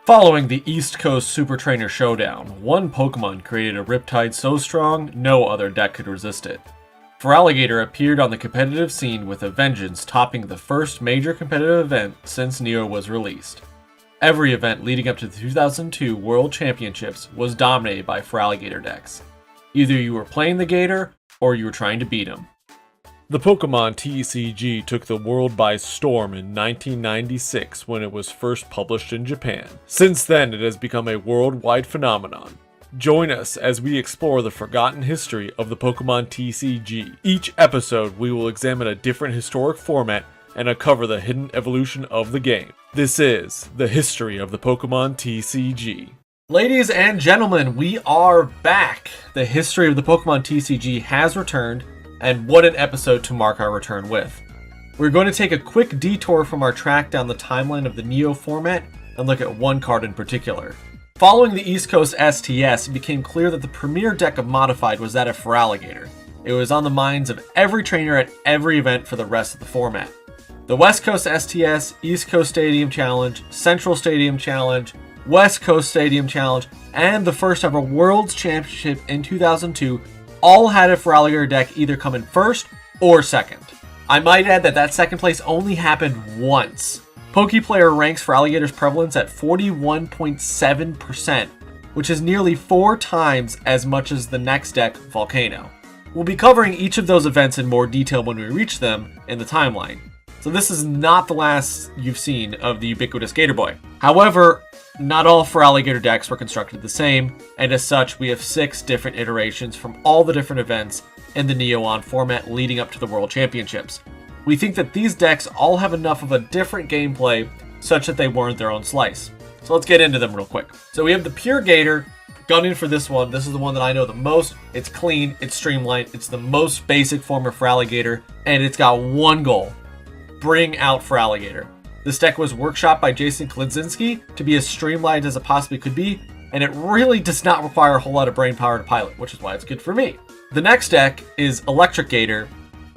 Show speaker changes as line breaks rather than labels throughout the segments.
Following the East Coast Super Trainer Showdown, one Pokemon created a Riptide so strong no other deck could resist it. Feraligatr appeared on the competitive scene with a vengeance, topping the first major competitive event since Neo was released. Every event leading up to the 2002 World Championships was dominated by Feraligatr decks. Either you were playing the Gator, or you were trying to beat him. The Pokémon TCG took the world by storm in 1996 when it was first published in Japan. Since then, it has become a worldwide phenomenon. Join us as we explore the forgotten history of the Pokémon TCG. Each episode, we will examine a different historic format and uncover the hidden evolution of the game. This is the history of the Pokémon TCG. Ladies and gentlemen, we are back. The history of the Pokémon TCG has returned, and what an episode to mark our return with. We're going to take a quick detour from our track down the timeline of the Neo format and look at one card in particular. Following the East Coast STS, it became clear that the premier deck of Modified was that of Feraligatr. It was on the minds of every trainer at every event for the rest of the format. The West Coast STS, East Coast Stadium Challenge, Central Stadium Challenge, West Coast Stadium Challenge, and the first ever World's Championship in 2002 all had a Feraligatr deck either come in first or second. I might add that second place only happened once. PokePlayer ranks Feraligatr's prevalence at 41.7%, which is nearly 4 times as much as the next deck, Volcano. We'll be covering each of those events in more detail when we reach them in the timeline. So this is not the last you've seen of the ubiquitous Gator Boy. However, not all Feraligatr decks were constructed the same, and as such, we have 6 different iterations from all the different events in the Neo-On format leading up to the World Championships. We think that these decks all have enough of a different gameplay such that they warrant their own slice. So let's get into them real quick. So we have the Pure Gator, gunning for this one. This is the one that I know the most. It's clean, it's streamlined, it's the most basic form of Feraligatr, and it's got one goal: bring out Feraligatr. This deck was workshopped by Jason Klidzinski to be as streamlined as it possibly could be, and it really does not require a whole lot of brain power to pilot, which is why it's good for me. The next deck is Electric Gator,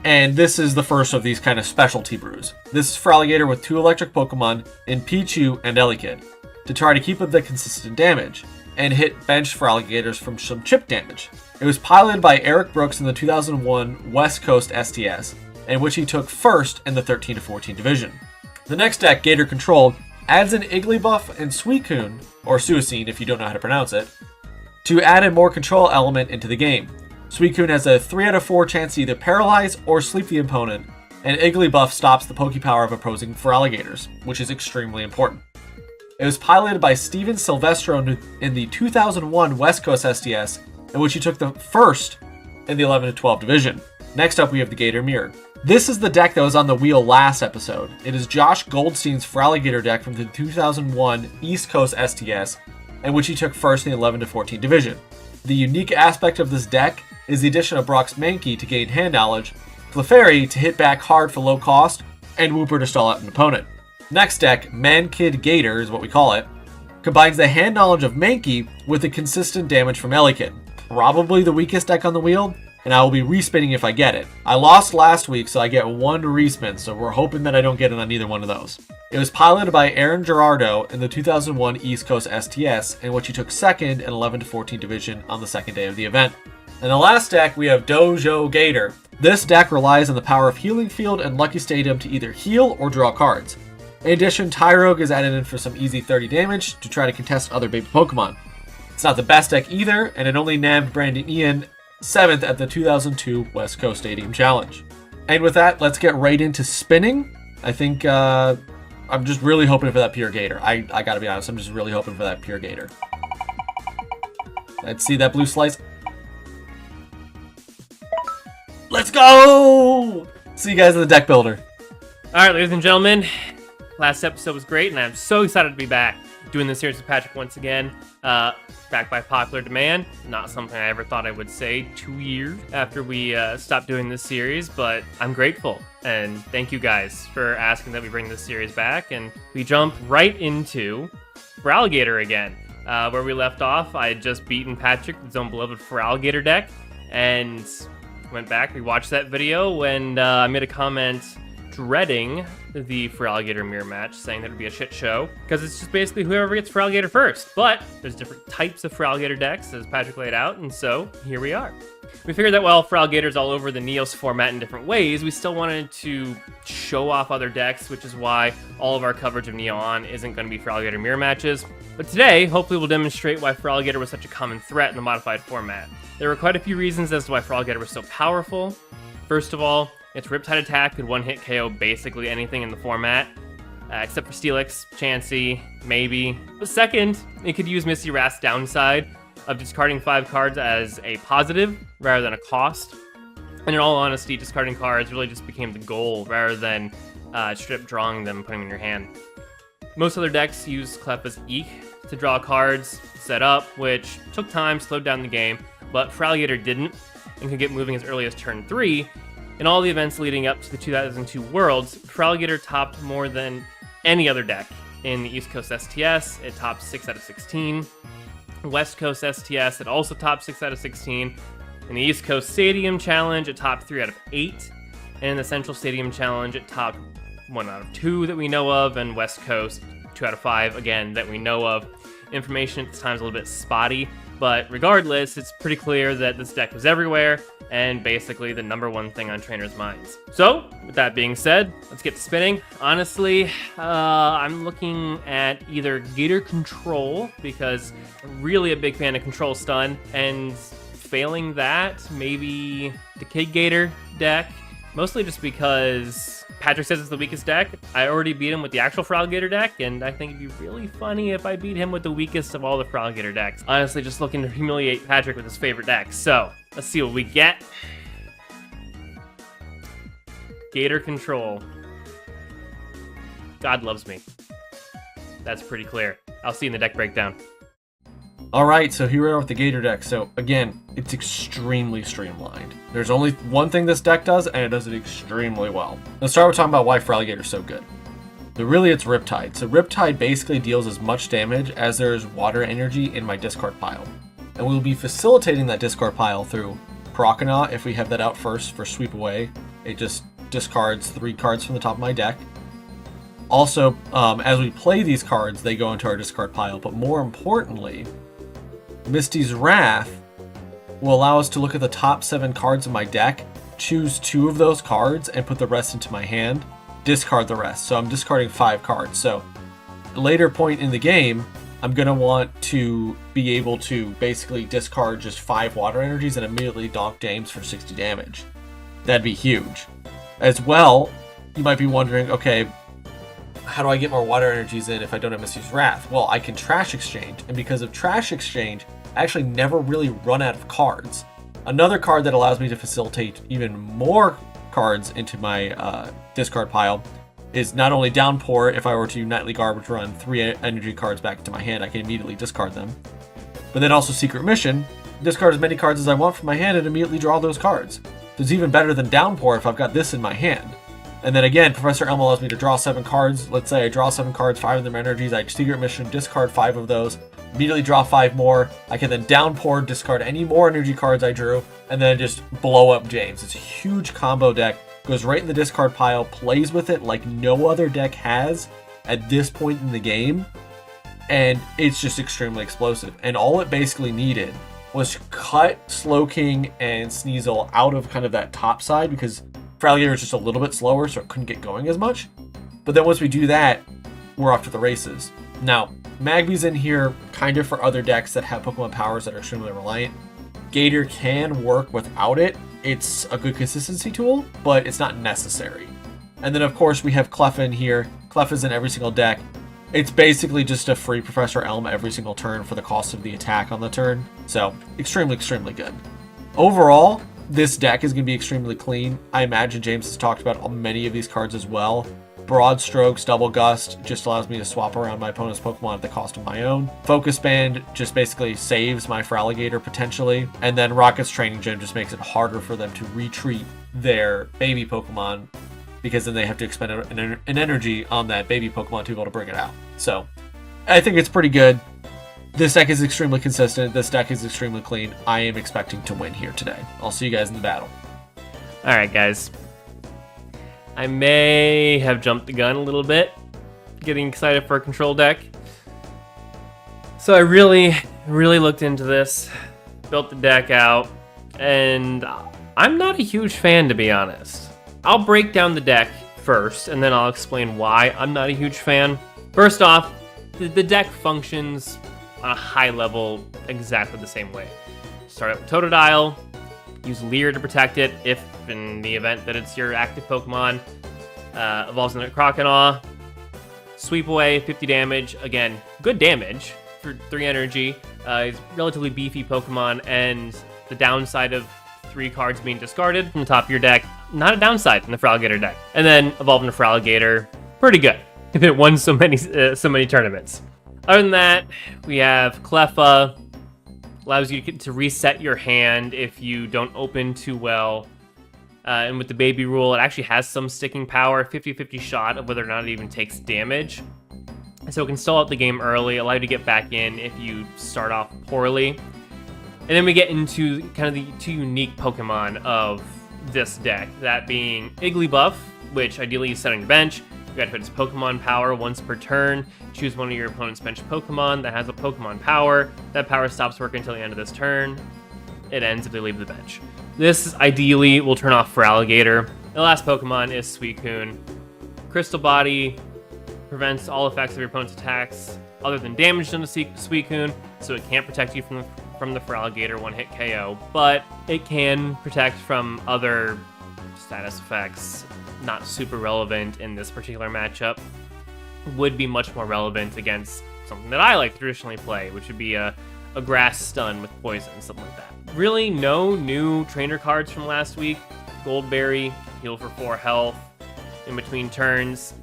and this is the first of these kind of specialty brews. This is Feraligatr with 2 electric Pokemon in Pichu and Elekid to try to keep up the consistent damage and hit bench Feraligatrs from some chip damage. It was piloted by Eric Brooks in the 2001 West Coast STS, in which he took first in the 13 to 14 division. The next deck, Gator Control, adds an Igglybuff and Suicune, or Suicune if you don't know how to pronounce it, to add a more control element into the game. Suicune has a 3 out of 4 chance to either paralyze or sleep the opponent, and Igglybuff stops the Pokepower of opposing Feraligatrs, which is extremely important. It was piloted by Steven Silvestro in the 2001 West Coast STS, in which he took the first in the 11 to 12 division. Next up, we have the Gator Mirror. This is the deck that was on the wheel last episode. It is Josh Goldstein's Feraligatr deck from the 2001 East Coast STS, in which he took first in the 11 to 14 division. The unique aspect of this deck is the addition of Brock's Mankey to gain hand knowledge, Clefairy to hit back hard for low cost, and Wooper to stall out an opponent. Next deck, Man-Kid Gator is what we call it, combines the hand knowledge of Mankey with the consistent damage from Elekid. Probably the weakest deck on the wheel, and I will be respinning if I get it. I lost last week, so I get 1 respin, so we're hoping that I don't get it on either one of those. It was piloted by Aaron Gerardo in the 2001 East Coast STS, in which he took second in 11 to 14 division on the second day of the event. In the last deck, we have Dojo Gator. This deck relies on the power of Healing Field and Lucky Stadium to either heal or draw cards. In addition, Tyrogue is added in for some easy 30 damage to try to contest other baby Pokemon. It's not the best deck either, and it only nabbed Brandon Ian 7th at the 2002 West Coast Stadium Challenge. And with that, let's get right into spinning. I think I'm just really hoping for that Pure Gator. I gotta be honest, I'm just really hoping for that Pure Gator. Let's see that blue slice. Let's go! See you guys in the deck builder.
Alright, ladies and gentlemen, last episode was great, and I'm so excited to be back doing this series with Patrick once again. Back by popular demand. Not something I ever thought I would say 2 years after we stopped doing this series, but I'm grateful. And thank you guys for asking that we bring this series back. And we jump right into Feraligatr again. Where we left off, I had just beaten Patrick with his own beloved Feraligatr deck. And went back, we watched that video, and I made a comment dreading the Feraligatr mirror match, saying that it'd be a shit show, because it's just basically whoever gets Feraligatr first. But there's different types of Feraligatr decks, as Patrick laid out, and so here we are. We figured that while Feraligatr's all over the Neos format in different ways, we still wanted to show off other decks, which is why all of our coverage of Neon isn't going to be Feraligatr mirror matches. But today, hopefully we'll demonstrate why Feraligatr was such a common threat in the modified format. There were quite a few reasons as to why Feraligatr was so powerful. First of all, its Riptide attack could one-hit KO basically anything in the format, except for Steelix, Chansey, maybe. But second, it could use Misty Wrath's downside of discarding 5 cards as a positive rather than a cost. And in all honesty, discarding cards really just became the goal rather than strip drawing them and putting them in your hand. Most other decks use Clef's Eek to draw cards, set up, which took time, slowed down the game, but Feraligatr didn't, and could get moving as early as turn 3. In all the events leading up to the 2002 Worlds, Feraligatr topped more than any other deck. In the East Coast STS, it topped 6 out of 16. West Coast STS, it also topped 6 out of 16. In the East Coast Stadium Challenge, it topped 3 out of 8. And in the Central Stadium Challenge, it topped 1 out of 2 that we know of, and West Coast, 2 out of 5, again, that we know of. Information at this time is a little bit spotty, but regardless, it's pretty clear that this deck was everywhere, and basically the #1 thing on trainers' minds. So, with that being said, let's get spinning. Honestly, I'm looking at either Gator Control, because I'm really a big fan of Control Stun, and failing that, maybe Decayed Gator deck, mostly just because Patrick says it's the weakest deck. I already beat him with the actual Feraligatr deck, and I think it'd be really funny if I beat him with the weakest of all the Feraligatr decks. Honestly, just looking to humiliate Patrick with his favorite deck. So, let's see what we get. Gator Control. God loves me. That's pretty clear. I'll see you in the deck breakdown.
Alright, so here we are with the Gator deck. So again, it's extremely streamlined. There's only one thing this deck does, and it does it extremely well. Let's start with talking about why Feraligatr's so good. So really it's Riptide. So Riptide basically deals as much damage as there is water energy in my discard pile. And we'll be facilitating that discard pile through Parokana. If we have that out first for Sweep Away, it just discards 3 cards from the top of my deck. Also, as we play these cards, they go into our discard pile, but more importantly, Misty's Wrath will allow us to look at the top 7 cards of my deck, choose 2 of those cards, and put the rest into my hand, discard the rest. So I'm discarding 5 cards. So at a later point in the game, I'm going to want to be able to basically discard just 5 water energies and immediately donk James for 60 damage. That'd be huge. As well, you might be wondering, okay, how do I get more water energies in if I don't have Misty's Wrath? Well, I can Trash Exchange, and because of Trash Exchange, I actually never really run out of cards. Another card that allows me to facilitate even more cards into my discard pile is not only Downpour. If I were to Nightly Garbage run 3 energy cards back into my hand, I can immediately discard them. But then also Secret Mission, discard as many cards as I want from my hand and immediately draw those cards. So it's even better than Downpour if I've got this in my hand. And then again, Professor Elm allows me to draw 7 cards. Let's say I draw 7 cards, 5 of them energies. I Secret Mission, discard 5 of those, immediately draw 5 more. I can then Downpour, discard any more energy cards I drew, and then just blow up James. It's a huge combo deck. Goes right in the discard pile, plays with it like no other deck has at this point in the game. And it's just extremely explosive. And all it basically needed was cut Slowking and Sneasel out of kind of that top side, because Feraligatr is just a little bit slower, so it couldn't get going as much. But then once we do that, we're off to the races. Now, Magby's in here kind of for other decks that have Pokemon powers that are extremely reliant. Gator can work without it. It's a good consistency tool, but it's not necessary. And then, of course, we have Clef in here. Clef is in every single deck. It's basically just a free Professor Elm every single turn for the cost of the attack on the turn. So, extremely, extremely good. Overall, this deck is going to be extremely clean. I imagine James has talked about many of these cards as well. Broad Strokes, Double Gust just allows me to swap around my opponent's Pokemon at the cost of my own. Focus Band just basically saves my Feraligatr potentially. And then Rocket's Training Gym just makes it harder for them to retreat their baby Pokemon, because then they have to expend an energy on that baby Pokemon to be able to bring it out. So I think it's pretty good. This deck is extremely consistent. This deck is extremely clean. I am expecting to win here today. I'll see you guys in the battle.
All right, guys. I may have jumped the gun a little bit, getting excited for a control deck. So I really looked into this, built the deck out, and I'm not a huge fan, to be honest. I'll break down the deck first, and then I'll explain why I'm not a huge fan. First off, the deck functions on a high level exactly the same way. Start up with Totodile, use Leer to protect it if in the event that it's your active Pokemon, evolves into Croconaw, sweep away 50 damage, again, good damage for 3 energy. He's relatively beefy Pokemon, and the downside of 3 cards being discarded from the top of your deck, not a downside in the Feraligatr deck. And then evolve into Feraligatr, pretty good if it won so many tournaments. Other than that, we have Cleffa, allows you to reset your hand if you don't open too well. And with the baby rule, it actually has some sticking power, 50-50 shot of whether or not it even takes damage. So it can stall out the game early, allow you to get back in if you start off poorly. And then we get into kind of the 2 unique Pokemon of this deck, that being Igglybuff, which ideally you set on your bench. You gotta put its Pokemon power once per turn. Choose one of your opponent's bench Pokemon that has a Pokemon power. That power stops working until the end of this turn. It ends if they leave the bench. This ideally will turn off Feraligatr. The last Pokemon is Suicune. Crystal Body prevents all effects of your opponent's attacks other than damage done to Suicune, so it can't protect you from the Feraligatr one-hit KO, but it can protect from other status effects not super relevant in this particular matchup. Would be much more relevant against something that I like to traditionally play, which would be a grass stun with poison, something like that. Really no new trainer cards from last week. Goldberry, heal for 4 health in between turns,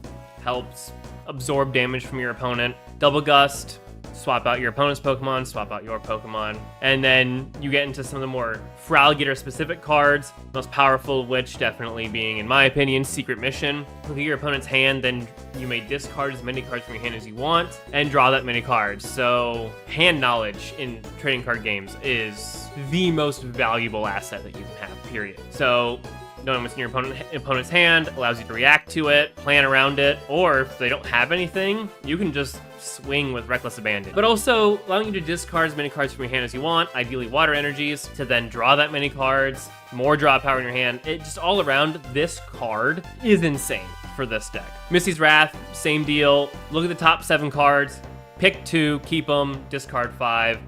helps absorb damage from your opponent. Double Gust, swap out your opponent's Pokemon, swap out your Pokemon. And then you get into some of the more Feraligatr-specific cards, most powerful of which definitely being, in my opinion, Secret Mission. Look at your opponent's hand, then you may discard as many cards from your hand as you want, and draw that many cards. So, hand knowledge in trading card games is the most valuable asset that you can have, period. So, knowing what's in your opponent's hand allows you to react to it, plan around it, or if they don't have anything, you can just swing with Reckless Abandon. But also allowing you to discard as many cards from your hand as you want, ideally water energies, to then draw that many cards, more draw power in your hand. It just all around, this card is insane for this deck. Misty's Wrath, same deal. Look at the top 7 cards, pick 2, keep them, discard 5.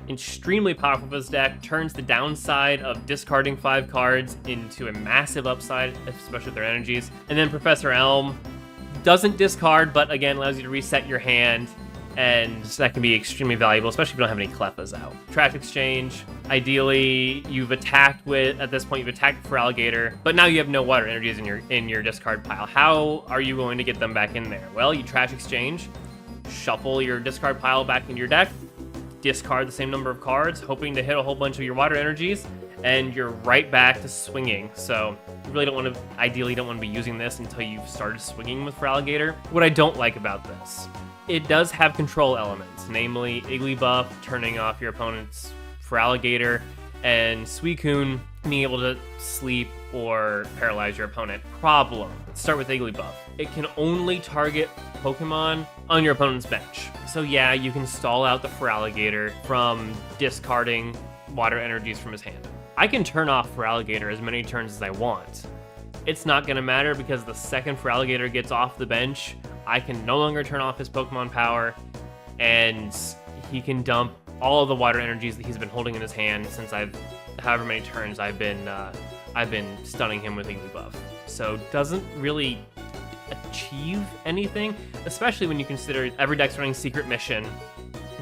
Extremely powerful for this deck, turns the downside of discarding 5 cards into a massive upside, especially with their energies. And then Professor Elm doesn't discard, but again allows you to reset your hand, and that can be extremely valuable, especially if you don't have any Cleffas out. Track Exchange, ideally you've attacked with, at this point you've attacked Feraligatr, but now you have no water energies in your discard pile. How are you going to get them back in there? Well, you Trash Exchange, shuffle your discard pile back into your deck, discard the same number of cards, hoping to hit a whole bunch of your water energies, and you're right back to swinging. So you really don't want to, ideally don't want to be using this until you've started swinging with Feraligatr. What I don't like about this, it does have control elements, namely Igglybuff turning off your opponent's Feraligatr, and Suicune being able to sleep or paralyze your opponent. Problem. Let's start with Igglybuff. It can only target Pokemon on your opponent's bench. So yeah, you can stall out the Feraligatr from discarding water energies from his hand. I can turn off Feraligatr as many turns as I want. It's not going to matter because the second Feraligatr gets off the bench, I can no longer turn off his Pokemon power, and he can dump all of the water energies that he's been holding in his hand since however many turns I've been stunning him with Igglybuff. So doesn't really achieve anything, especially when you consider every deck's running Secret Mission,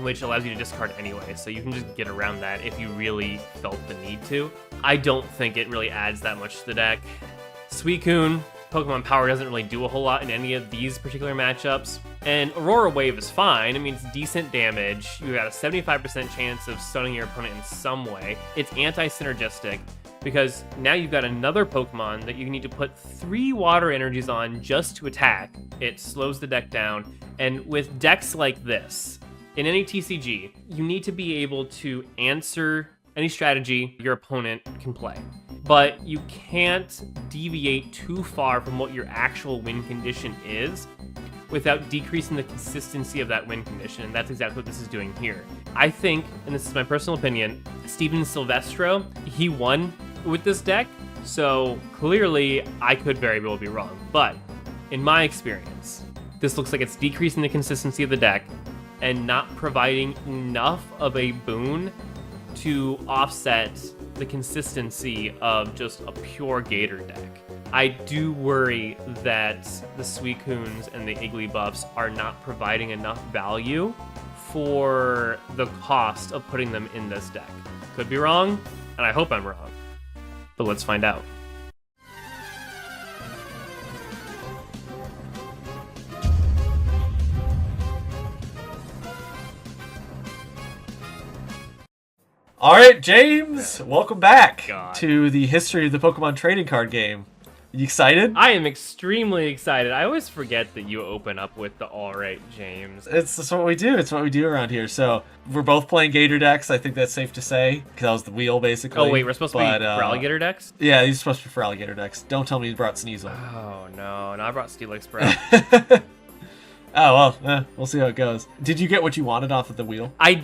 which allows you to discard anyway, so you can just get around that if you really felt the need to. I don't think it really adds that much to the deck. Suicune, Pokemon Power doesn't really do a whole lot in any of these particular matchups, and Aurora Wave is fine. I mean, it's decent damage. You got a 75% chance of stunning your opponent in some way. It's anti-synergistic, because now you've got another Pokemon that you need to put 3 water energies on just to attack. It slows the deck down, and with decks like this, in any TCG, you need to be able to answer any strategy your opponent can play. but you can't deviate too far from what your actual win condition is without decreasing the consistency of that win condition, and that's exactly what this is doing here. I think, and this is my personal opinion, Steven Silvestro, he won with this deck, so clearly I could very well be wrong, but in my experience, this looks like it's decreasing the consistency of the deck and not providing enough of a boon to offset the consistency of just a pure Gator deck. I do worry that the Suicunes and the Igglybuffs are not providing enough value for the cost of putting them in this deck. Could be wrong, and I hope I'm wrong, but let's find out.
All right, James, welcome back
God.
to the history of the Pokemon trading card game. You excited?
I am extremely excited. I always forget that you open up with the all right, James.
It's what we do. It's what we do around here. So we're both playing Gator decks. I think that's safe to say because that was the wheel, basically.
Oh wait, we're supposed to be for alligator decks?
Yeah, these are supposed to be for alligator decks. Don't tell me you brought Sneasel.
Oh no, I brought Steelix, bro.
Oh well, we'll see how it goes. Did you get what you wanted off of the wheel?
I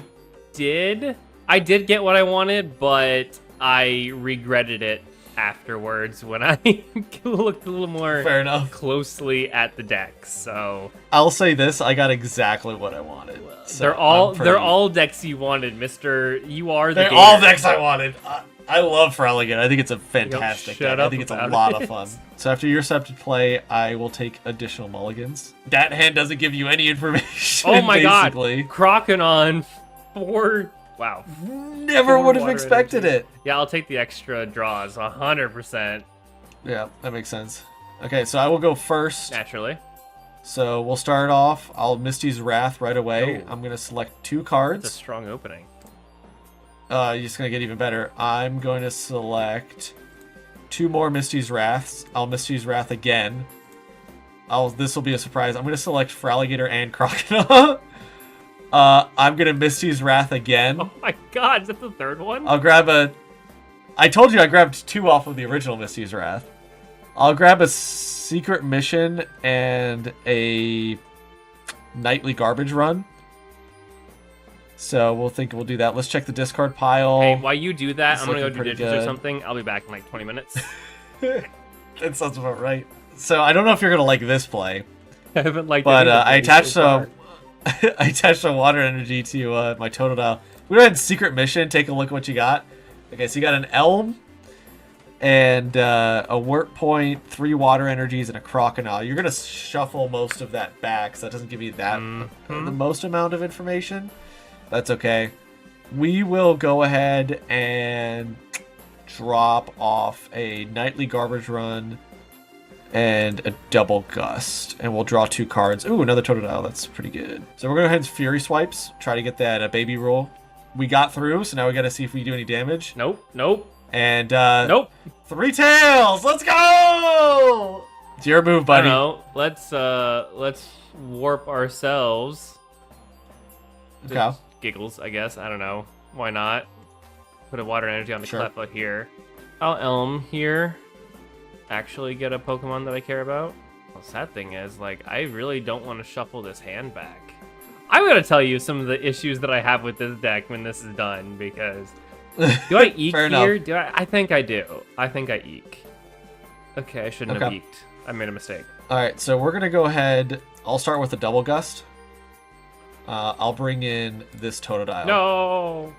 did get what I wanted, but I regretted it afterwards when I looked a little more
Fair enough.
closely at the deck. So
I'll say this: I got exactly what I wanted. So
they're all decks you wanted, Mister. You are the.
They're
Gator.
all decks I wanted. I love Feraligatr. I think it's a fantastic
shut
deck. I
up
think it's a
about
lot
it.
of fun. So after your accepted play, I will take additional mulligans. That hand doesn't give you any information.
Oh my
basically.
god, Croconon 4. Wow.
Never would have expected it.
Yeah, I'll take the extra draws, 100%.
Yeah, that makes sense. Okay, so I will go first.
Naturally.
So we'll start off. I'll Misty's Wrath right away.
Ooh.
I'm going to select 2 cards.
That's a strong opening.
You're just going to get even better. I'm going to select 2 more Misty's Wraths. I'll Misty's Wrath again. This will be a surprise. I'm going to select Feraligatr and Croconaw. I'm going to Misty's Wrath again.
Oh my god, is that the third one?
I'll grab I told you I grabbed 2 off of the original Misty's Wrath. I'll grab a Secret Mission and a Nightly Garbage Run. So we'll do that. Let's check the discard pile.
Hey, while you do that,
It's
I'm going to go
looking
do
pretty
dishes or
good.
something. I'll be back in like 20 minutes.
That sounds about right. So I don't know if you're going to like this play.
I haven't liked
But
any of the
I
plays
attached
so far.
I attached some water energy to my Totodile. We go ahead and Secret Mission. Take a look at what you got. Okay, so you got an Elm and a Wort Point, 3 water energies, and a Croconaw. You're gonna shuffle most of that back, so that doesn't give you that the most amount of information. That's okay. We will go ahead and drop off a Nightly Garbage Run and a Double Gust, and we'll draw 2 cards. Ooh, another Totodile. That's pretty good. So we're going to go ahead and Fury Swipes, try to get that baby roll. We got through, so now we got to see if we do any damage.
Nope.
And
Nope.
3 tails. Let's go! It's your move,
I
buddy.
don't know. Let's warp ourselves.
Okay.
Just giggles, I guess. I don't know. Why not? Put a water energy on the
Sure.
Cleffa here. I'll Elm here. Actually get a Pokemon that I care about. Well, sad thing is, like, I really don't want to shuffle this hand back. I'm gonna tell you some of the issues that I have with this deck when this is done, because do I eek
Fair
here?
enough.
I think I do. I think I eek. Okay, I shouldn't have
Okay.
eeked. I made a mistake.
All right, so we're going to go ahead. I'll start with the Double Gust. I'll bring in this Totodile.
No.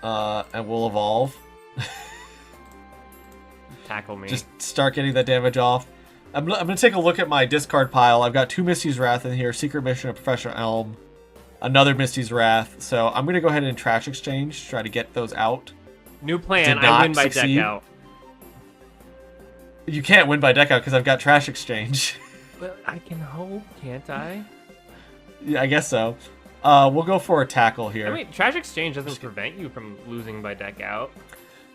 And we'll evolve.
Tackle me.
Just start getting that damage off. I'm going to take a look at my discard pile. I've got 2 Misty's Wrath in here, Secret Mission, a Professor Elm, another Misty's Wrath. So I'm going to go ahead and Trash Exchange, try to get those out.
New plan.
Did
I
not
win by
succeed.
deck out.
You can't win by deck out because I've got Trash Exchange.
Well, I can hope, can't I?
Yeah, I guess so. We'll go for a Tackle here.
I mean, Trash Exchange doesn't prevent you from losing by deck out.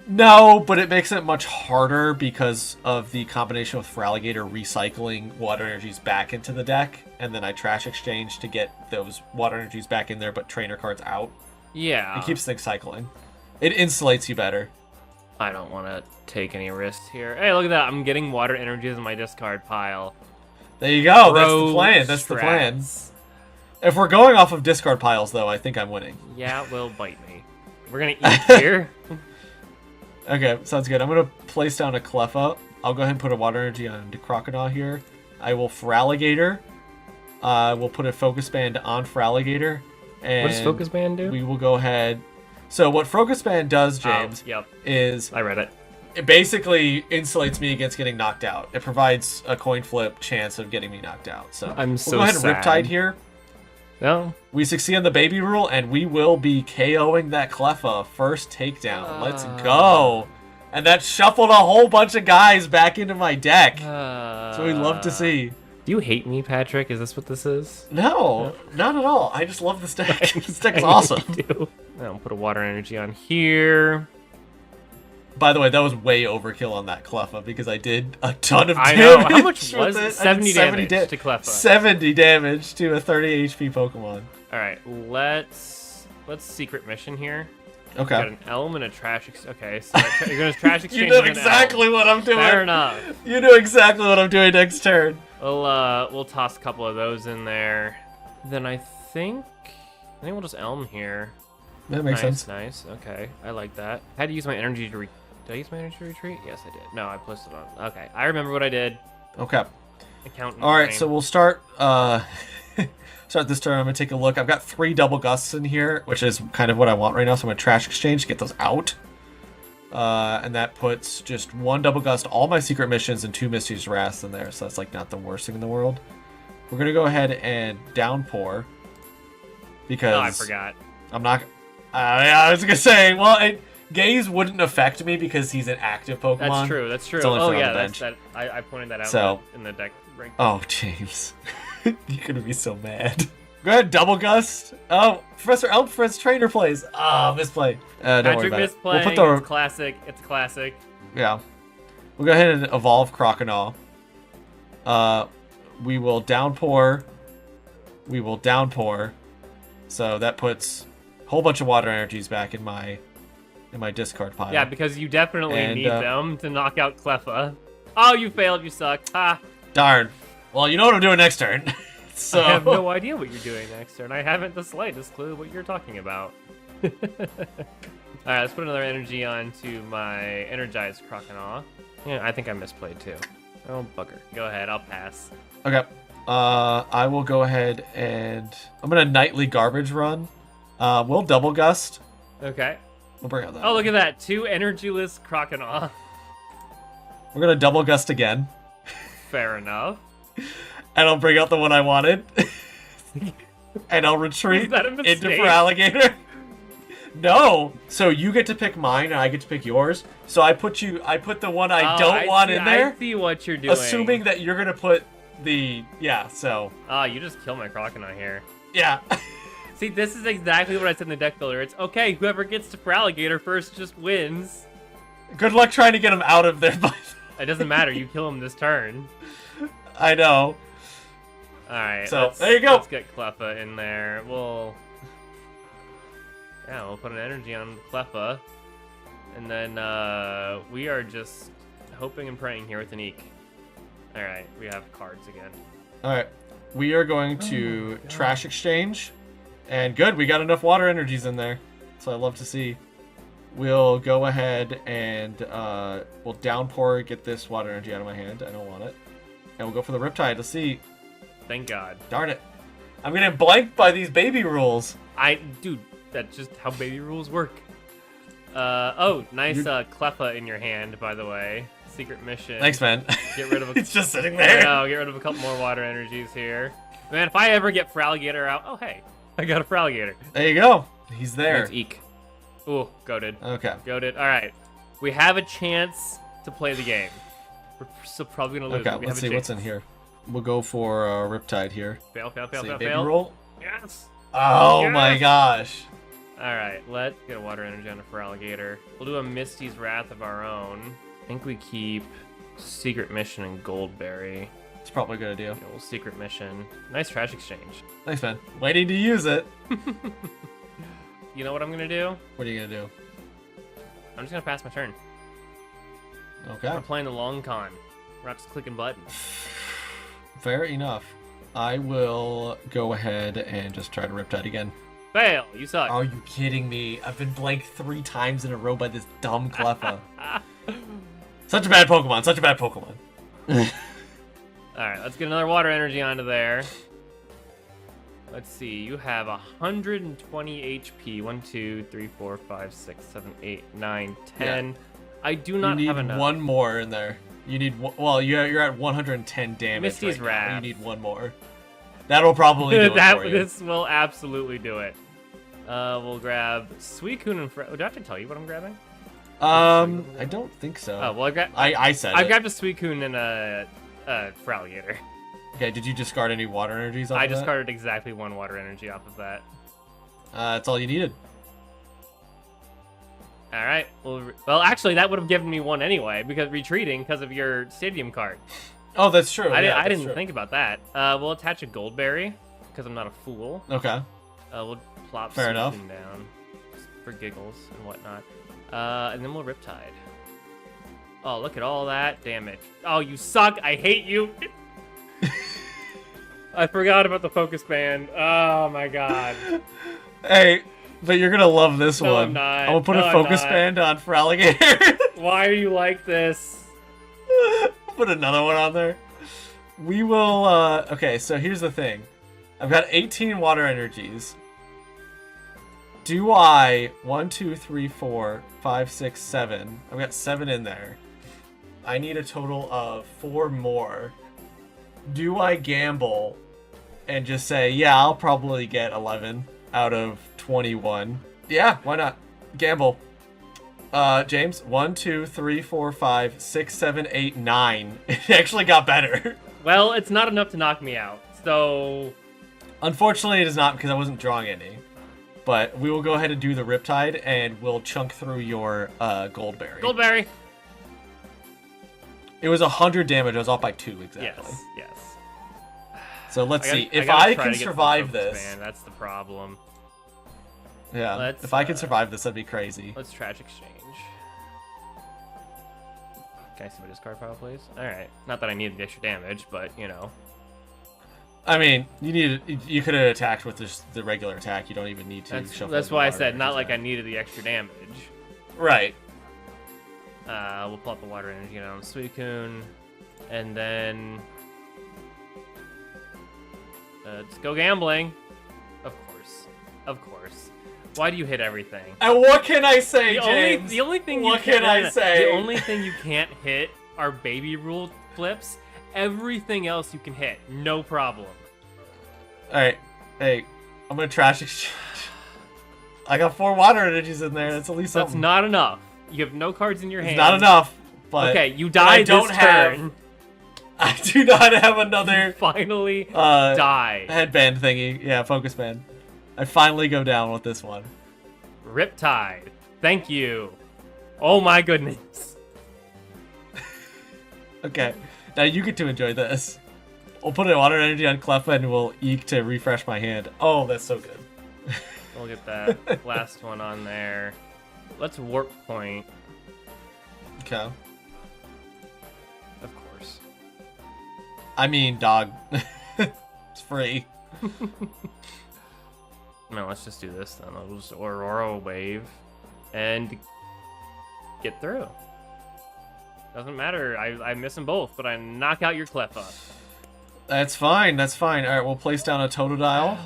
No, but it makes it much harder because of the combination with Feraligatr recycling water energies back into the deck, and then I Trash Exchange to get those water energies back in there, but trainer cards out.
Yeah.
It keeps things cycling. It insulates you better.
I don't want to take any risks here. Hey, look at that. I'm getting water energies in my discard pile.
There you go. That's
Pro
the plan. That's the plan.
strats.
If we're going off of discard piles, though, I think I'm winning.
Yeah, it will bite me. We're going to eat here.
Okay, sounds good. I'm going to place down a Cleffa. I'll go ahead and put a water energy on Crocodile here. I will Feraligatr. We'll put a Focus Band on Feraligatr. And
What does Focus Band do?
we will go ahead. So what Focus Band does, James,
Yep.
is
I read it.
it basically insulates me against getting knocked out. It provides a coin flip chance of getting me knocked out. So
I'm so
we'll go ahead and
sad.
Riptide here.
No.
We succeed on the baby rule, and we will be KOing that Cleffa first takedown. Let's go. And that shuffled a whole bunch of guys back into my deck. So we love to see.
Do you hate me, Patrick? Is this what this is?
No, not at all. I just love this deck. This deck is awesome.
I'll put a water energy on here.
By the way, that was way overkill on that Cleffa because I did a ton of damage.
I know. How much was
with
it?
it.
70 damage to Cleffa.
70 damage to a 30 HP Pokemon.
All right, let's secret mission here.
Okay.
Got an Elm and a Trash. Okay, so you're gonna Trash Exchange.
You know
with an
exactly
Elm.
what I'm doing.
Fair enough.
You know exactly what I'm doing next turn.
We'll toss a couple of those in there. Then I think we'll just Elm here.
That makes sense.
Nice. Okay, I like that. I had to use my energy to. Did I use my energy to retreat? Yes, I did. No, I placed it on. Okay, I remember what I did.
Okay.
Accountant.
All right,
brain.
so we'll start. Start this turn. I'm gonna take a look. I've got 3 double gusts in here, which is kind of what I want right now. So I'm gonna Trash Exchange to get those out. And that puts just 1 double gust, all my secret missions, and 2 Misty's Wrath in there. So that's like not the worst thing in the world. We're gonna go ahead and Downpour because
Oh, I forgot.
I'm not. Yeah, I was gonna say. Well, Gaze wouldn't affect me because he's an active Pokemon.
That's true. That's true.
It's only
Oh
for on
yeah,
the
that's
bench.
that. I pointed that out
So-
in the deck. Right.
Oh, James. You're gonna be so mad. Go ahead, double gust. Oh, Professor Elm for his trainer plays. Ah, misplay. Don't worry
Patrick
about it.
misplaying.
We'll put
It's classic. It's classic.
yeah. We'll go ahead and evolve Crocodile. We will downpour. We will downpour. So that puts a whole bunch of water energies back in my discard pile.
Yeah, because you definitely
And,
need them to knock out Cleffa. Oh, you failed. You suck. Ha.
Darn. Well, you know what I'm doing next turn. So
I have no idea what you're doing next turn. I haven't the slightest clue what you're talking about. Alright, let's put another energy onto my energized Crocodile. Yeah, I think I misplayed too. Oh, bugger. Go ahead, I'll pass.
Okay. I will go ahead and I'm gonna nightly garbage run. We'll double gust.
Okay.
We'll bring out that.
Oh, look at that. 2 energyless Crocodile.
We're gonna double gust again.
Fair enough.
And I'll bring out the one I wanted. And I'll retreat
Was that a
into
mistake?
Feraligatr. No. So you get to pick mine and I get to pick yours. So I put the one I don't want in there.
I see what you're doing.
Assuming that you're gonna put the so
Oh, you just killed my Crocodile here.
yeah.
See, this is exactly what I said in the deck builder. It's okay, whoever gets to Feraligatr first just wins.
Good luck trying to get him out of there.
It doesn't matter, you kill him this turn.
I know.
Alright,
So, there you go.
Let's get Cleffa in there. We'll put an energy on Cleffa. And then we are just hoping and praying here with an Eek. Alright, we have cards again.
Alright. We are going to Trash Exchange. And good, we got enough water energies in there. So I love to see. We'll go ahead and we'll downpour, get this water energy out of my hand. I don't want it. And we'll go for the Riptide. Let's see.
Thank God.
Darn it. I'm getting blanked by these baby rules.
Dude, that's just how baby rules work. Oh, nice Cleffa in your hand, by the way. Secret mission.
Thanks, man.
Get rid of a...
It's just sitting
I
there.
know, get rid of a couple more water energies here. Man, if I ever get Feraligatr out... Oh, hey. I got a Feraligatr.
There you go. He's there.
It's Eek. Ooh, goated.
Okay.
Goated. All right. We have a chance to play the game. We're still probably going to lose.
Okay,
but we
let's
have a
see what's
chance.
in here. We'll go for Riptide here.
Fail, fail, fail,
See,
fail,
baby
fail.
roll.
Yes.
Oh
Yes!
my gosh.
All right, let's get a water energy on a Feraligatr. We'll do a Misty's Wrath of our own. I think we keep Secret Mission and Goldberry.
It's probably a good idea.
Yeah, we'll Secret Mission. Nice Trash Exchange.
Thanks, man. Waiting to use it.
You know what I'm going to do?
What are you gonna do?
I'm just going to pass my turn.
Okay.
We're playing the long con. We're not just clicking buttons.
Fair enough. I will go ahead and just try to Riptide again.
Fail! You suck.
Are you kidding me? I've been blanked 3 times in a row by this dumb Cleffa. Such a bad Pokemon. Such a bad Pokemon.
Alright, let's get another water energy onto there. Let's see, you have 120 HP. 1, 2, 3, 4, 5, 6, 7, 8, 9, 10. Yeah. I do not have enough.
You need one more in there. You need, well, you're at 110 damage.
Misty's
right
Wrath.
now. You need one more. That'll probably do it for you.
This will absolutely do it. We'll grab Suicune and do I have to tell you what I'm grabbing?
I don't think so.
Oh, well,
I said
I grabbed a Suicune and a Feraligatr.
Okay, did you discard any water energies off of that?
I discarded exactly 1 water energy off of that.
That's all you needed.
Alright, well, actually, that would have given me 1 anyway, because retreating because of your stadium card.
Oh, that's true.
I didn't think about that. We'll attach a Goldberry, because I'm not a fool.
Okay.
We'll plop
Fair enough.
down for giggles and whatnot. And then we'll Riptide. Oh, look at all that damage. Oh, you suck. I hate you. I forgot about the focus band. Oh, my God.
Hey, but you're going to love this one.
I'm not.
I'm going to put a focus band on Feraligatr.
Why are you like this?
Put another one on there. We will, okay, so here's the thing. I've got 18 water energies. Do I, 1, 2, 3, 4, 5, 6, 7. I've got 7 in there. I need a total of 4 more. Do I gamble and just say, yeah, I'll probably get 11 out of 21? Yeah, why not? Gamble. James, 1, 2, 3, 4, 5, 6, 7, 8, 9. It actually got better.
Well, it's not enough to knock me out, so...
Unfortunately, it is not because I wasn't drawing any. But we will go ahead and do the Riptide, and we'll chunk through your Goldberry.
Goldberry!
It was 100 damage. I was off by 2 exactly.
Yes.
So let's see. If I can survive this...
Man, that's the problem.
Yeah, if I can survive this, that'd be crazy.
Let's Trash Exchange. Can I see my discard pile, please? Alright. Not that I needed the extra damage, but, you know.
I mean, you could have attacked with just the regular attack. You don't even need to shuffle.
That's why I said not like I needed the extra damage.
Right.
We'll pull up the water energy on Suicune, and then let's go gambling. Of course. Why do you hit everything?
And what can I say, James?
The only thing
what can I say?
The only thing you can't hit are baby rule flips. Everything else you can hit, no problem.
Alright, hey, I'm gonna Trash Exchange. I got 4 water energies in there, that's at least something.
That's not enough. You have no cards in your hand.
It's not enough, but...
Okay, you died this turn.
I do not have another...
You finally die.
Headband thingy. Yeah, focus band. I finally go down with this one.
Riptide. Thank you. Oh my goodness.
Okay. Now you get to enjoy this. We'll put a water energy on Cleffa and we'll Eek to refresh my hand. Oh, that's so good.
We'll get that last one on there. Let's Warp Point.
Okay.
Of course.
I mean, dog. It's free.
No, let's just do this then. I'll just Aurora Wave and get through. Doesn't matter. I miss them both, but I knock out your Cleffa.
That's fine. That's fine. All right, we'll place down a Totodile.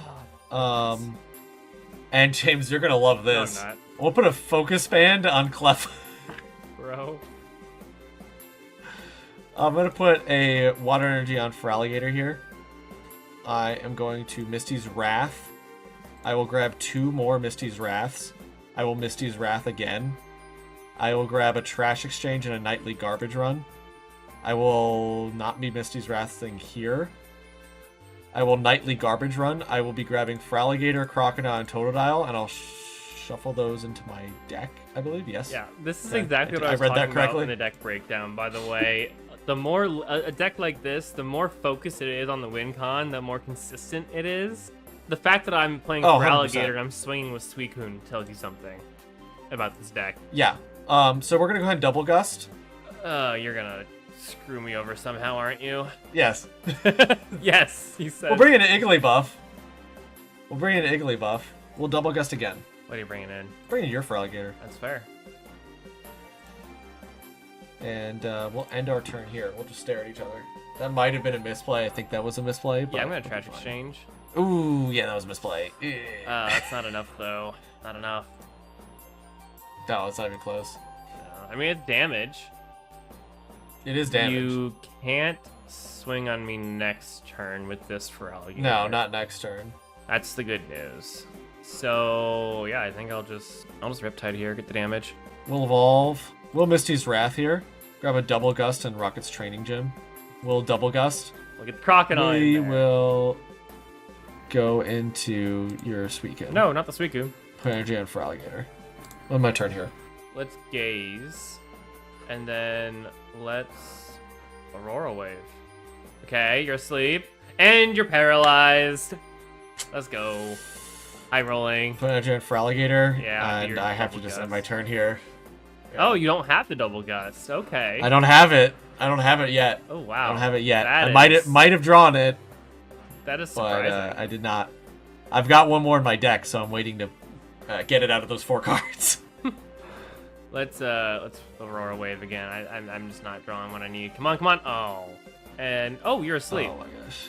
And James, you're gonna love this.
No, I'm not.
We'll put a focus band on Cleffa.
Bro.
I'm gonna put a water energy on Feraligatr here. I am going to Misty's Wrath. I will grab 2 more Misty's Wraths. I will Misty's Wrath again. I will grab a Trash Exchange and a Nightly Garbage Run. I will not need Misty's Wrath thing here. I will Nightly Garbage Run. I will be grabbing Feraligatr, Crocodile, and Totodile, and I'll shuffle those into my deck, I believe. Yes.
Yeah, this is exactly what I was talking about in the deck breakdown, by the way. The more a deck like this, the more focused it is on the win con, the more consistent it is. The fact that I'm playing Feraligatr and I'm swinging with Suicune tells you something about this deck.
Yeah. So we're going to go ahead and Double Gust.
You're gonna screw me over somehow, aren't you?
Yes.
Yes, he said.
We'll bring in an Igglybuff. We'll double gust again.
What are you bringing in?
Bring in your Feraligatr.
That's fair.
And we'll end our turn here. We'll just stare at each other. That might have been a misplay. I think that was a misplay. But
Yeah, I'm gonna trash exchange.
Ooh, yeah, that was a misplay.
That's not enough though. Not enough.
No, it's not even close.
No. I mean, it's damage.
It is damage.
You can't swing on me next turn with this Feraligatr.
No, not next turn.
That's the good news. So yeah, I think I'll just Riptide here, get the damage.
We'll evolve. We'll Misty's Wrath here. Grab a double gust in Rocket's training gym. We'll double gust.
We'll get the Crocodile.
We will go into your Suicune.
No, not the Suicune.
Put energy on Feraligatr. On my turn here.
Let's gaze, and then let's Aurora Wave. Okay, you're asleep, and you're paralyzed. Let's go. High rolling.
Put energy on Feraligatr.
Yeah,
and I have to just end my turn here.
Oh, you don't have the double gust. Okay.
I don't have it. I don't have it yet.
Oh wow.
I don't have it yet.
That
I
is-
might have drawn it,
That is
but
surprising.
I did not. I've got one more in my deck, so I'm waiting to get it out of those 4 cards.
Let's Aurora Wave again. I'm just not drawing what I need. Come on. Oh, and you're asleep.
Oh my gosh.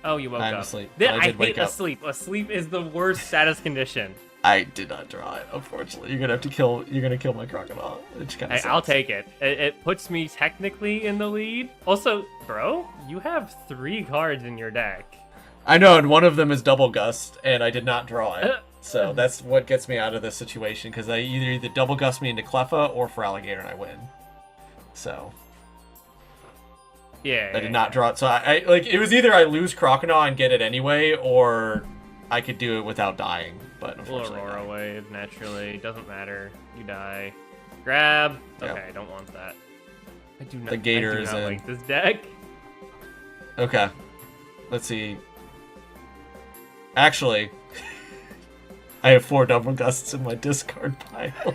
Oh, you woke
I'm
up.
asleep.
Then
I
I
did wake
hate
up.
asleep. Asleep is the worst status condition.
I did not draw it, unfortunately. You're gonna have to kill. You're gonna kill my crocodile. Which kind of.
I'll take it. It puts me technically in the lead. Also, bro, you have 3 cards in your deck.
I know, and one of them is double gust, and I did not draw it. So that's what gets me out of this situation, because I either double gust me into Cleffa or Feraligatr and I win. So
Yeah.
I did not draw it. So I like it was either I lose Crocodile and get it anyway, or I could do it without dying. But
Well,
unfortunately,
Aurora Wave naturally doesn't matter. You die. Grab.
Yeah.
Okay, I don't want that. I do not.
The Gator
I do
is
not
in.
like this deck.
Okay. Let's see. Actually, I have 4 double gusts in my discard pile.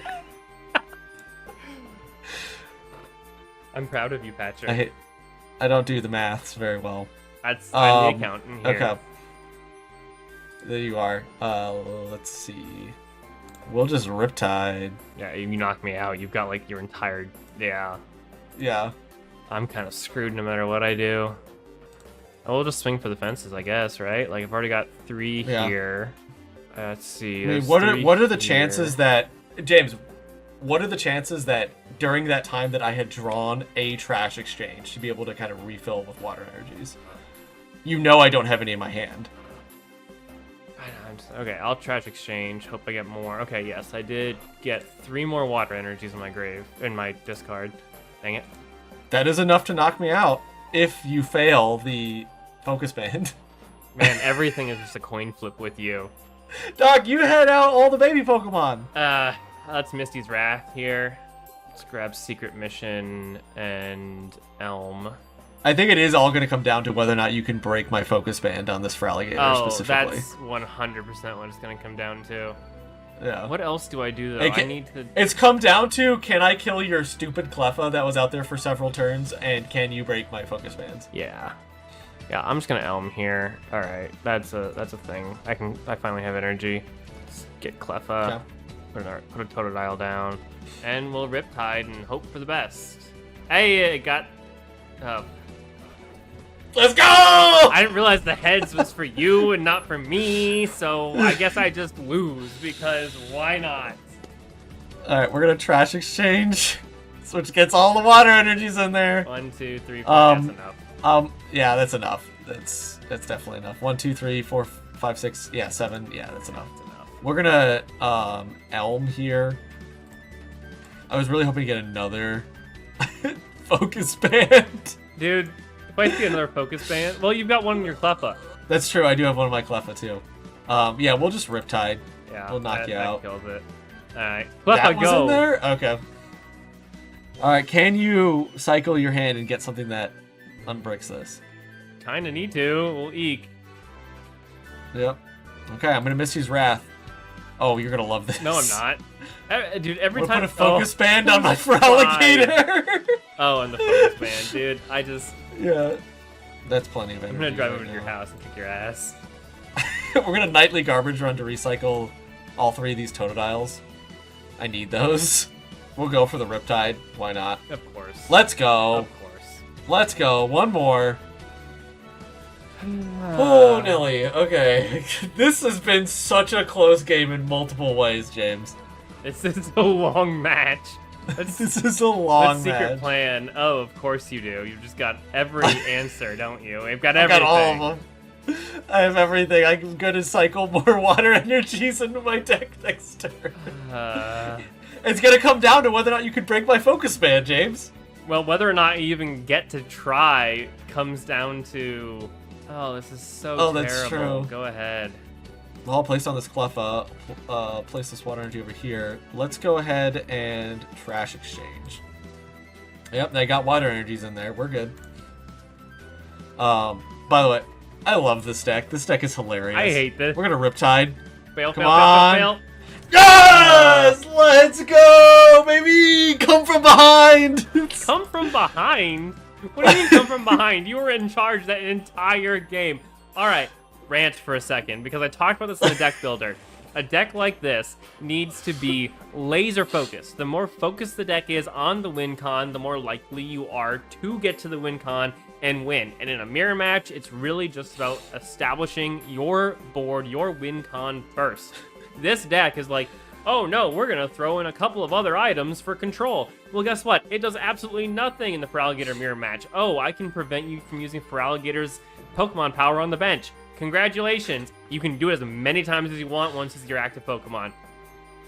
I'm proud of you, Patrick.
I don't do the maths very well.
I'm the accountant here.
Okay. There you are. Let's see. We'll just Riptide.
Yeah, you knock me out. You've got like your entire. Yeah.
Yeah.
I'm kind of screwed no matter what I do. We'll just swing for the fences, I guess, right? Like I've already got 3
Yeah.
here. Let's see.
I mean,
there's
what
3
are the
here.
chances that James? What are the chances that during that time that I had drawn a trash exchange to be able to kind of refill with water energies? You know I don't have any in my hand.
Okay, I'll trash exchange. Hope I get more. Okay, yes, I did get 3 more water energies in my discard. Dang it.
That is enough to knock me out if you fail the focus band.
Man, everything is just a coin flip with you.
Doc, you had out all the baby Pokemon.
That's Misty's Wrath here. Let's grab Secret Mission and Elm.
I think it is all going to come down to whether or not you can break my focus band on this Feraligatr specifically.
That's 100% what it's going to come down to.
Yeah.
What else do I do, though? I need to...
It's come down to, can I kill your stupid Cleffa that was out there for several turns, and can you break my focus bands?
Yeah. Yeah, I'm just going to Elm here. All right, that's a thing. I finally have energy. Let's get Cleffa.
Okay.
Put a Totodile down. And we'll Riptide and hope for the best. Hey, it got...
Let's go!
I didn't realize the heads was for you and not for me, so I guess I just lose, because why not?
Alright, we're going to trash exchange, which gets all the water energies in there.
1, 2, 3, 4, that's enough.
Yeah, that's enough. That's definitely enough. 1, 2, 3, 4, 5, 6, yeah, 7. Yeah, that's enough. We're gonna Elm here. I was really hoping to get another focus band.
Dude, if I see another focus band, well, you've got one in your Cleffa.
That's true. I do have one of my Cleffa too. Yeah, we'll just Riptide.
Yeah,
We'll knock you out.
That kills it. All right,
That
Cleffa,
was
go.
in there? Okay. All right. Can you cycle your hand and get something that unbricks this?
Kinda need to. We'll eek.
Yep. Okay. I'm gonna Misty's Wrath. Oh, you're gonna love this.
No, I'm not. Dude, every
I'm
time
gonna put a focus band on my Feraligatr.
Oh, and the focus band, dude.
Yeah. That's plenty of
I'm
energy.
gonna drive
right
over to your
now.
house and kick your ass.
We're gonna nightly garbage run to recycle all 3 of these Totodiles. I need those. We'll go for the Riptide. Why not?
Of course.
Let's go.
Of course.
Let's go. One more. Oh, Nilly. Okay. This has been such a close game in multiple ways, James.
This is a long match.
This is a long
secret
match.
plan. Oh, of course you do. You've just got every answer, don't you? You've got
I
everything.
got all of them. I have everything. I'm gonna cycle more water energies into my deck next turn. It's gonna come down to whether or not you can break my focus band, James.
Well, whether or not you even get to try comes down to... Oh, this is so terrible.
That's true.
Go ahead.
I'll place on this Cleffa, place this water energy over here. Let's go ahead and trash exchange. Yep, they got water energies in there. We're good. By the way, I love this deck. This deck is hilarious.
I hate this.
We're gonna Riptide.
Fail,
Come
fail,
on.
fail, fail, fail.
Yes! Let's go, baby! Come from behind!
Come from behind? What do you mean come from behind? You were in charge that entire game. Alright, rant for a second, because I talked about this in the deck builder. A deck like this needs to be laser focused. The more focused the deck is on the win con, the more likely you are to get to the win con and win. And in a mirror match, it's really just about establishing your board, your win con first. This deck is like, oh no, we're gonna throw in a couple of other items for control. Well, guess what? It does absolutely nothing in the Feraligatr mirror match. Oh, I can prevent you from using Feraligatr's Pokemon power on the bench. Congratulations. You can do it as many times as you want once it's your active Pokemon.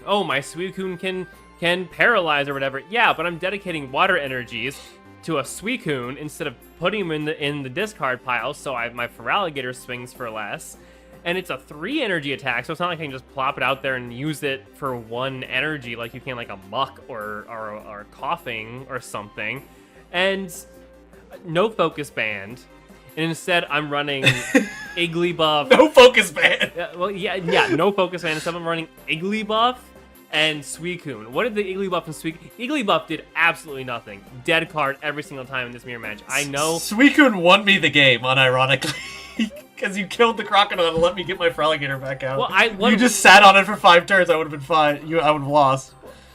Oh, my Suicune can paralyze or whatever. Yeah, but I'm dedicating water energies to a Suicune instead of putting him in the discard pile, so my Feraligatr swings for less. And it's a 3 energy attack, so it's not like I can just plop it out there and use it for 1 energy like you can like a Muck or Coughing or something. And no focus band. And instead, I'm running Igglybuff.
No focus band!
No focus band. Instead, I'm running Igglybuff and Suicune. What did the Igglybuff and Suicune... Igglybuff did absolutely nothing. Dead card every single time in this mirror match. I know...
Suicune won me the game, unironically. Because you killed the Crocodile and let me get my Feraligatr back out.
Well,
you just sat on it for 5 turns, I would have been fine. I would have lost.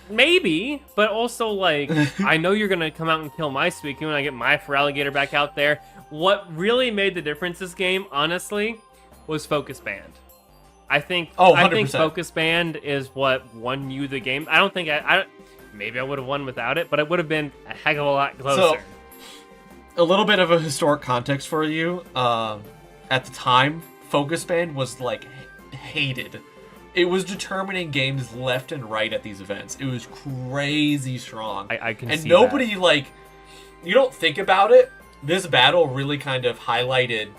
Maybe, but also, like, I know you're going to come out and kill my Suicune and I get my Feraligatr back out there. What really made the difference this game, honestly, was Focus Band. I think Focus Band is what won you the game. I don't think maybe I would have won without it, but it would have been a heck of a lot closer.
So, a little bit of a historic context for you. At the time, Focus Band was, like, hated. It was determining games left and right at these events. It was crazy strong.
I can see that.
And nobody, like, you don't think about it, this battle really kind of highlighted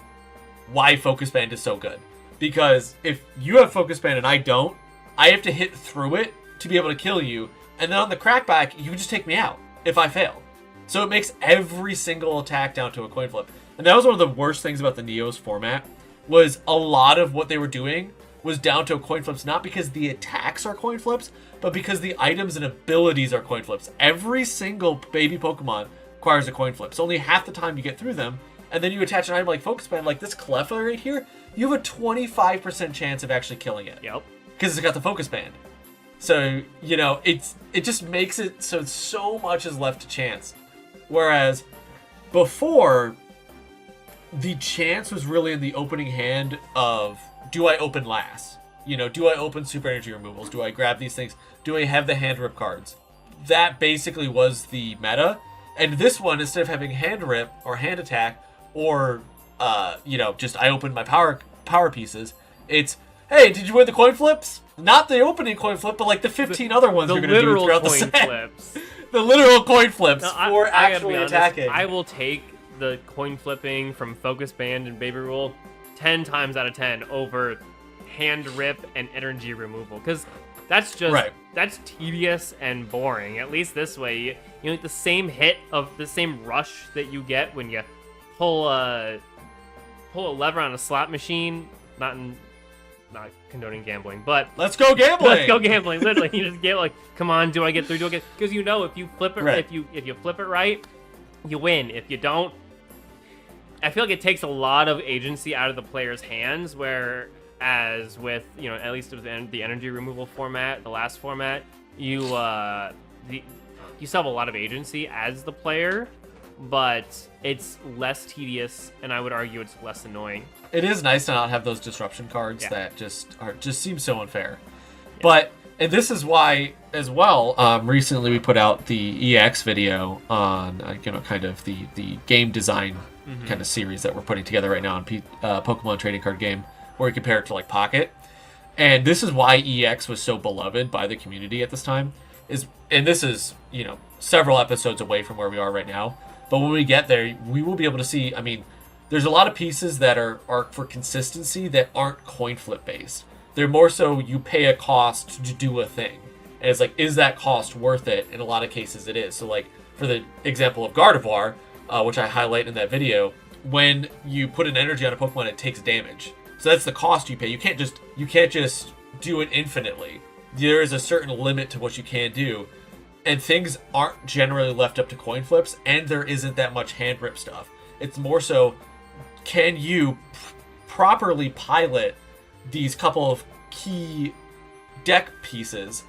why Focus Band is so good. Because if you have Focus Band and I don't, I have to hit through it to be able to kill you. And then on the crackback, you just take me out if I fail. So it makes every single attack down to a coin flip. And that was one of the worst things about the Neos format, was a lot of what they were doing was down to coin flips, not because the attacks are coin flips, but because the items and abilities are coin flips. Every single baby Pokemon requires a coin flip. So only half the time you get through them, and then you attach an item like Focus Band, like this Cleffa right here, you have a 25% chance of actually killing it.
Yep.
Because it's got the Focus Band. So, you know, it just makes it so much is left to chance. Whereas before, the chance was really in the opening hand of, do I open last? You know, do I open super energy removals? Do I grab these things? Do I have the hand rip cards? That basically was the meta. And this one, instead of having hand rip or hand attack, or, you know, just I open my power pieces, it's, hey, did you win the coin flips? Not the opening coin flip, but like the 15 other ones you're going to do throughout the set.
Flips.
The literal coin flips
No,
for
I
actually
honest,
attacking.
I will take the coin flipping from Focus Band and Baby Rule 10 times out of 10 over hand rip and energy removal, because that's just that's tedious and boring. At least this way, you get the same hit of the same rush that you get when you pull a lever on a slot machine. Not condoning gambling, but
let's go gambling.
Let's go gambling. Literally, you just get like, come on, do I get through? Do I get? Because you know, if you flip it, if you flip it right, you win. If you don't, I feel like it takes a lot of agency out of the player's hands, whereas with, at least with the energy removal format, the last format, you still have a lot of agency as the player, but it's less tedious, and I would argue it's less annoying.
It is nice to not have those disruption cards that just seem so unfair. Yeah. But and this is why, as well, recently we put out the EX video on, kind of the game design kind of series that we're putting together right now on Pokemon trading card game, where we compare it to like Pocket. And this is why EX was so beloved by the community at this time. And this is, several episodes away from where we are right now. But when we get there, we will be able to see, there's a lot of pieces that are for consistency that aren't coin flip based. They're more so you pay a cost to do a thing. And it's like, is that cost worth it? In a lot of cases it is. So like for the example of Gardevoir, which I highlight in that video, when you put an energy on a Pokemon, it takes damage. So that's the cost you pay. You can't just do it infinitely. There is a certain limit to what you can do. And things aren't generally left up to coin flips, and there isn't that much hand rip stuff. It's more so, can you properly pilot these couple of key deck pieces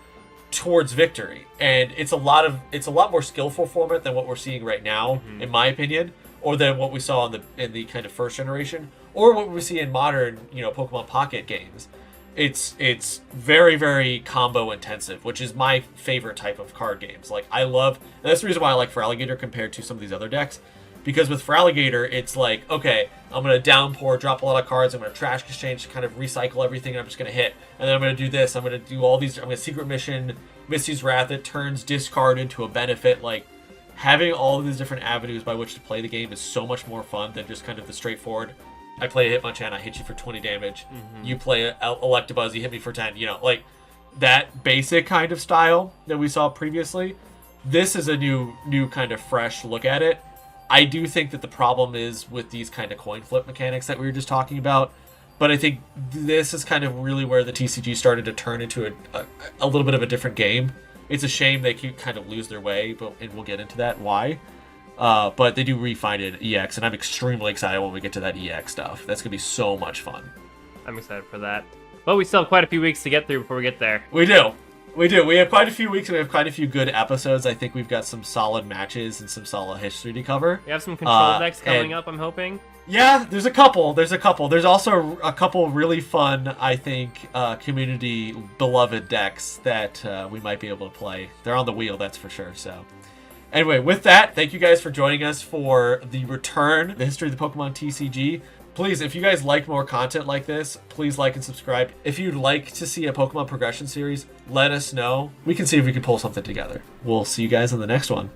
towards victory? And it's a lot more skillful format than what we're seeing right now, in my opinion, or than what we saw in the kind of first generation, or what we see in modern, Pokemon Pocket games. It's very, very combo intensive, which is my favorite type of card games. Like and that's the reason why I like Feraligatr compared to some of these other decks. Because with Feraligatr, it's like, okay, I'm going to downpour, drop a lot of cards, I'm going to trash exchange, kind of recycle everything, and I'm just going to hit. And then I'm going to do this, I'm going to do all these, I'm going to Secret Mission, Misty's Wrath, it turns discard into a benefit. Like, having all of these different avenues by which to play the game is so much more fun than just kind of the straightforward, I play a Hitmonchan, I hit you for 20 damage, you play Electabuzz, you hit me for 10, like, that basic kind of style that we saw previously. This is a new kind of fresh look at it. I do think that the problem is with these kind of coin flip mechanics that we were just talking about, but I think this is kind of really where the TCG started to turn into a little bit of a different game. It's a shame they keep kind of lose their way, and we'll get into that why. But they do refine it at EX, and I'm extremely excited when we get to that EX stuff. That's going to be so much fun.
I'm excited for that. But we still have quite a few weeks to get through before we get there.
We do. We have quite a few weeks, and we have quite a few good episodes. I think we've got some solid matches and some solid history to cover.
We have some control decks coming up, I'm hoping.
Yeah, there's a couple. There's also a couple really fun, I think, community beloved decks that we might be able to play. They're on the wheel, that's for sure. So, anyway, with that, thank you guys for joining us for the return, the history of the Pokemon TCG. Please, if you guys like more content like this, please like and subscribe. If you'd like to see a Pokemon progression series, let us know. We can see if we can pull something together. We'll see you guys in the next one.